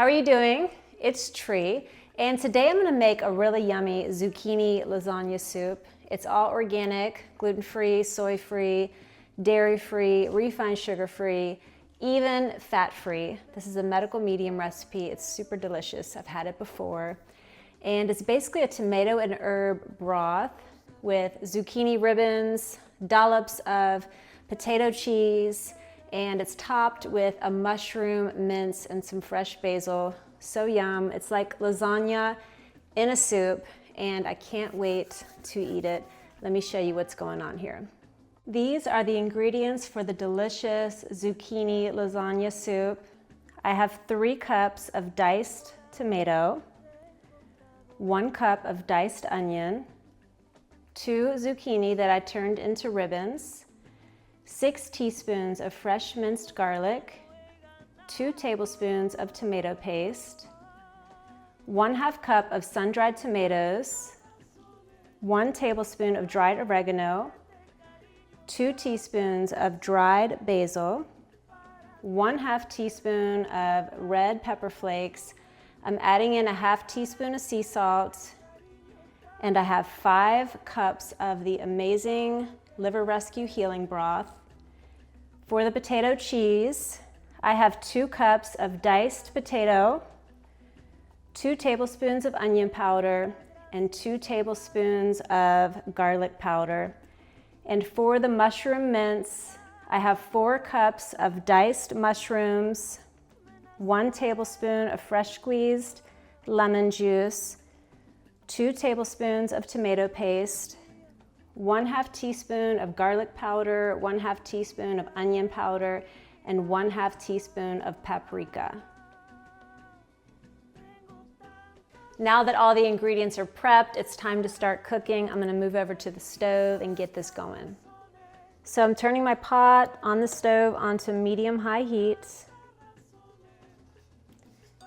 are you doing? It's Tree, and today I'm going to make a really yummy zucchini lasagna soup. It's all organic, gluten-free, soy-free, dairy-free, refined sugar-free, even fat-free. This is a medical medium recipe. It's super delicious. I've had it before. And it's basically a tomato and herb broth with zucchini ribbons, dollops of potato cheese, and it's topped with a mushroom mince and some fresh basil. So yum. It's like lasagna in a soup, and I can't wait to eat it. Let me show you what's going on here. These are the ingredients for the delicious zucchini lasagna soup. I have 3 cups of diced tomato, 1 cup of diced onion, 2 zucchini that I turned into ribbons, 6 teaspoons of fresh minced garlic, 2 tablespoons of tomato paste, 1/2 cup of sun-dried tomatoes, 1 tablespoon of dried oregano, 2 teaspoons of dried basil, 1/2 teaspoon of red pepper flakes. I'm adding in a 1/2 teaspoon of sea salt, and I have 5 cups of the amazing Liver Rescue Healing Broth. For the potato cheese, I have 2 cups of diced potato, 2 tablespoons of onion powder, and 2 tablespoons of garlic powder. And for the mushroom mince, I have 4 cups of diced mushrooms, 1 tablespoon of fresh squeezed lemon juice, 2 tablespoons of tomato paste, 1/2 teaspoon of garlic powder, 1/2 teaspoon of onion powder, and 1/2 teaspoon of paprika. Now that all the ingredients are prepped, it's time to start cooking. I'm gonna move over to the stove and get this going. So I'm turning my pot on the stove onto medium-high heat.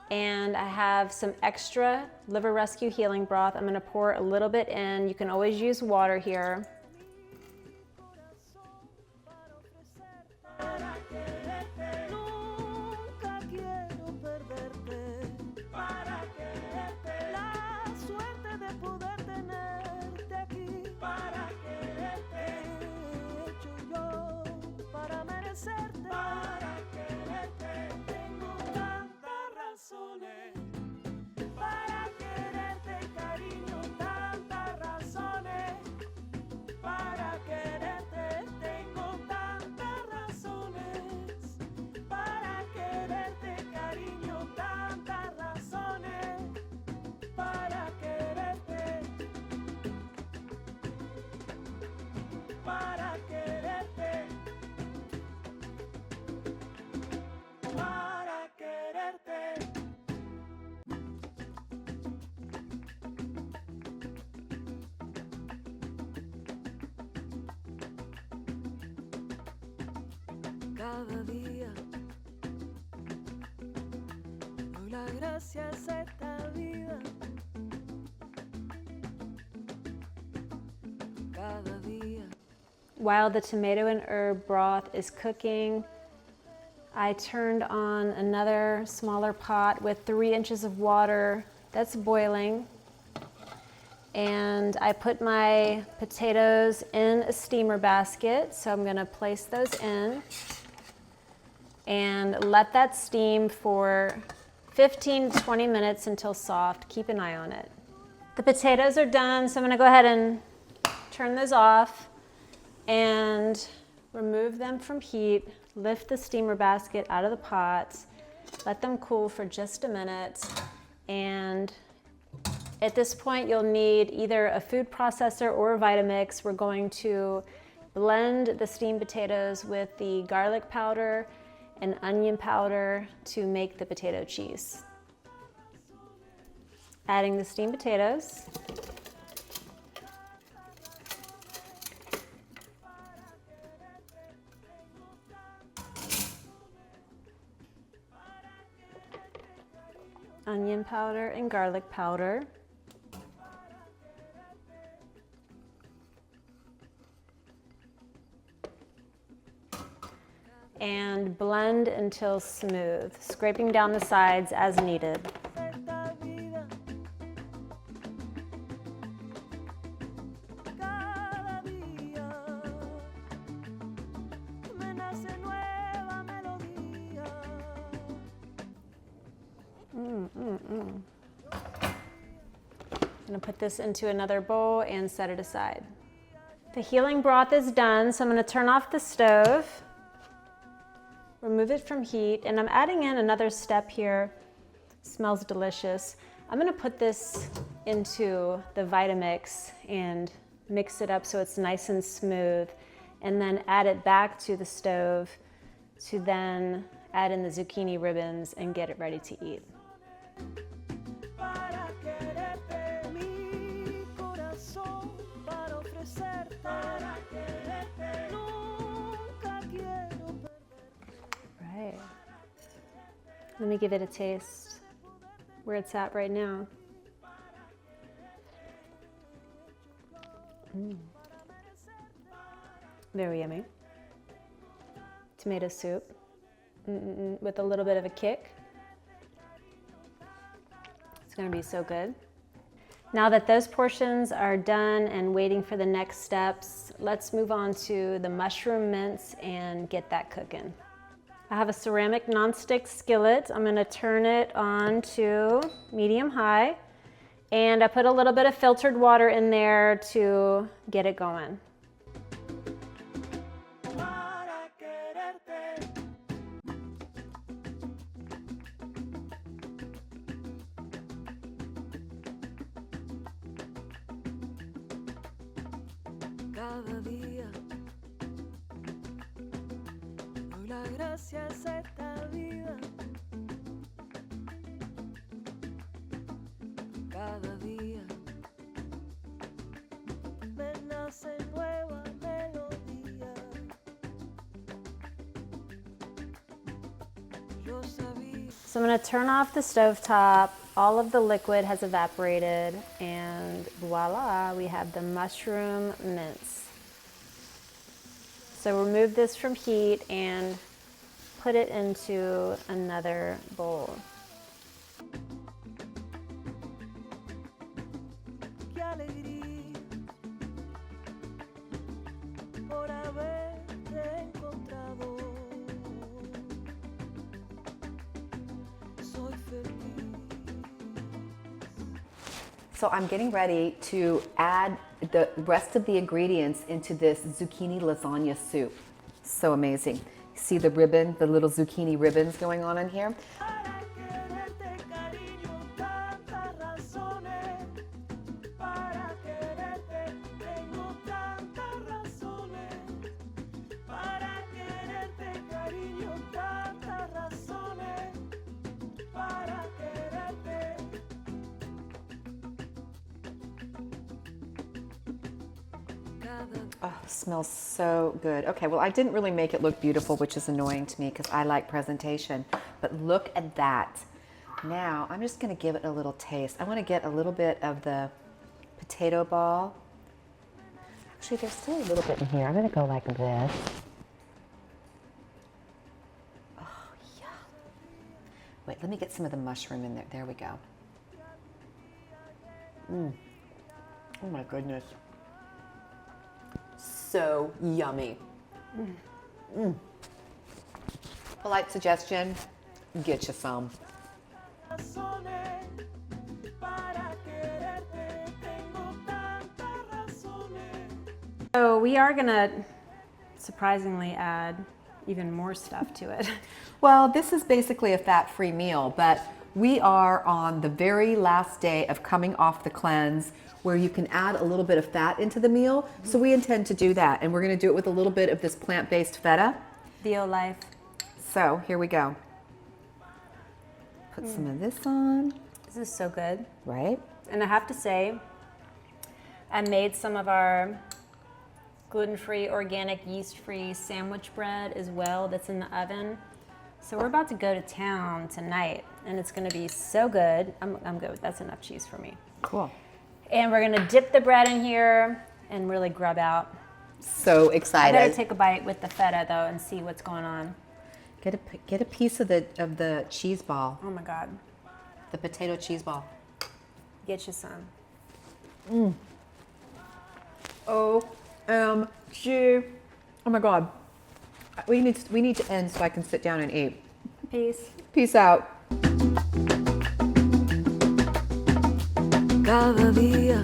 And I have some extra Liver Rescue Healing Broth. I'm gonna pour a little bit in. You can always use water here. Cada día doy las gracias a esta vida. Cada día. While the tomato and herb broth is cooking, I turned on another smaller pot with 3 inches of water that's boiling. And I put my potatoes in a steamer basket, so I'm gonna place those in and let that steam for 15 to 20 minutes until soft. Keep an eye on it. The potatoes are done, so I'm gonna go ahead and turn those off and remove them from heat. Lift the steamer basket out of the pot, let them cool for just a minute, and at this point you'll need either a food processor or a Vitamix. We're going to blend the steamed potatoes with the garlic powder and onion powder to make the potato cheese. Adding the steamed potatoes. Onion powder and garlic powder. and blend until smooth, scraping down the sides as needed. esta vida. Cada día me nace nueva melodía. I'm gonna put this into another bowl and set it aside. The healing broth is done, so I'm gonna turn off the stove, remove it from heat, and I'm adding in another step here. Smells delicious. I'm gonna put this into the Vitamix and mix it up so it's nice and smooth, and then add it back to the stove to then add in the zucchini ribbons and get it ready to eat. Para quererte, mi corazón, para ofrecerte, para quererte, nunca quiero perder. Right. Let me give it a taste where it's at right now. Very yummy. Tomato soup with a little bit of a kick. It's gonna be so good. Now that those portions are done and waiting for the next steps, let's move on to the mushroom mince and get that cooking. I have a ceramic nonstick skillet. I'm gonna turn it on to medium-high, and I put a little bit of filtered water in there to get it going. Para quererte. Cada día doy las gracias a esta vida. Cada día me nace nueva melodía. Yo sabía. So I'm gonna turn off the stovetop. All of the liquid has evaporated, and voila, we have the mushroom mince. So remove this from heat and put it into another bowl. Qué alegría por haberte encontrado. Soy feliz. So I'm getting ready to add the rest of the ingredients into this zucchini lasagna soup. So amazing. See the ribbon, the little zucchini ribbons going on in here? Para quererte, cariño, tantas razones. Para quererte, tengo tantas razones. Para quererte, cariño, tantas razones. Para quererte. Cada Oh, smells so good. Okay, well, I didn't really make it look beautiful, which is annoying to me because I like presentation. But look at that. Now, I'm just going to give it a little taste. I want to get a little bit of the potato ball. Actually, there's still a little bit in here. I'm going to go like this. Oh, yeah. Wait, let me get some of the mushroom in there. There we go. Oh, my goodness. So yummy. Polite suggestion, get you some. razones. Para quererte, tengo tantas razones. So we are gonna surprisingly add even more stuff to it. Well, this is basically a fat-free meal, but we are on the very last day of coming off the cleanse where you can add a little bit of fat into the meal. So we intend to do that, and we're gonna do it with a little bit of this plant-based feta. Theo life. So here we go. Put some of this on, This is so good. right? And I have to say, I made some of our gluten-free, organic, yeast-free sandwich bread as well that's in the oven. So we're about to go to town tonight, and it's gonna be so good. I'm good. That's enough cheese for me. Cool. And we're gonna dip the bread in here and really grub out. So I excited. better take a bite with the feta though and see what's going on. Get a piece of the cheese ball, Oh my God. the potato cheese ball. Get you some. OMG. Oh my God. We need to end so I can sit down and eat. Peace. Peace out. Cada día